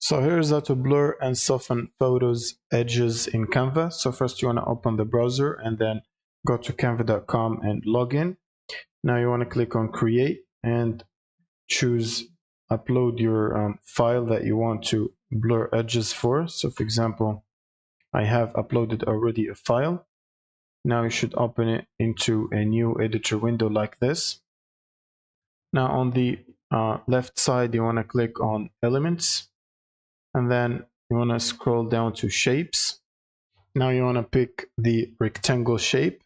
So here's how to blur and soften photos edges in Canva. So first you want to open the browser and then go to canva.com and log in. Now you want to click on create and choose upload your file that you want to blur edges for. So for example, I have uploaded already a file. Now you should open it into a new editor window like this. Now on the left side, you want to click on elements, and then you want to scroll down to shapes. Now you want to pick the rectangle shape.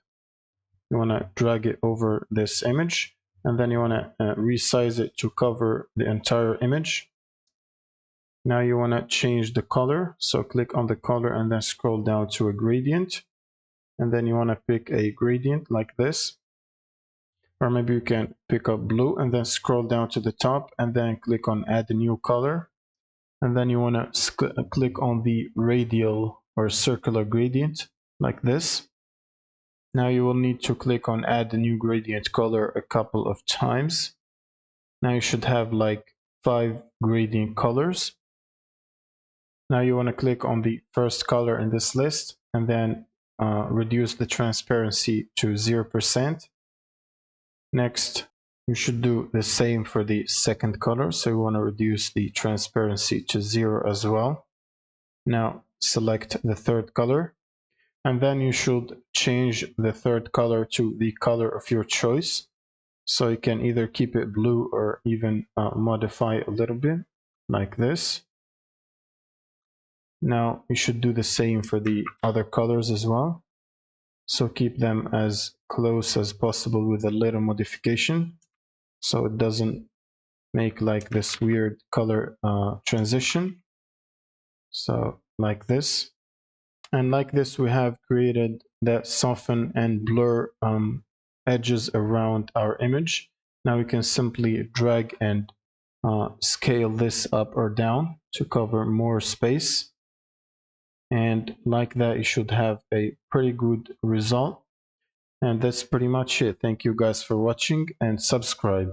You want to drag it over this image, and then you want to resize it to cover the entire image. Now you want to change the color, so click on the color and then scroll down to a gradient, and then you want to pick a gradient like this, or maybe you can pick up blue and then scroll down to the top and then click on add a new color, and then you want to click on the radial or circular gradient like this. Now you will need to click on add a new gradient color a couple of times. Now you should have like 5 gradient colors. Now you want to click on the first color in this list and then reduce the transparency to 0%. Next, you should do the same for the second color. So you want to reduce the transparency to 0 as well. Now select the third color, and then you should change the third color to the color of your choice. So you can either keep it blue or even modify a little bit like this. Now you should do the same for the other colors as well. So keep them as close as possible with a little modification, so it doesn't make like this weird color transition. So like this. And like this, we have created that soften and blur edges around our image. Now we can simply drag and scale this up or down to cover more space. And like that, you should have a pretty good result. And that's pretty much it. Thank you guys for watching, and subscribe.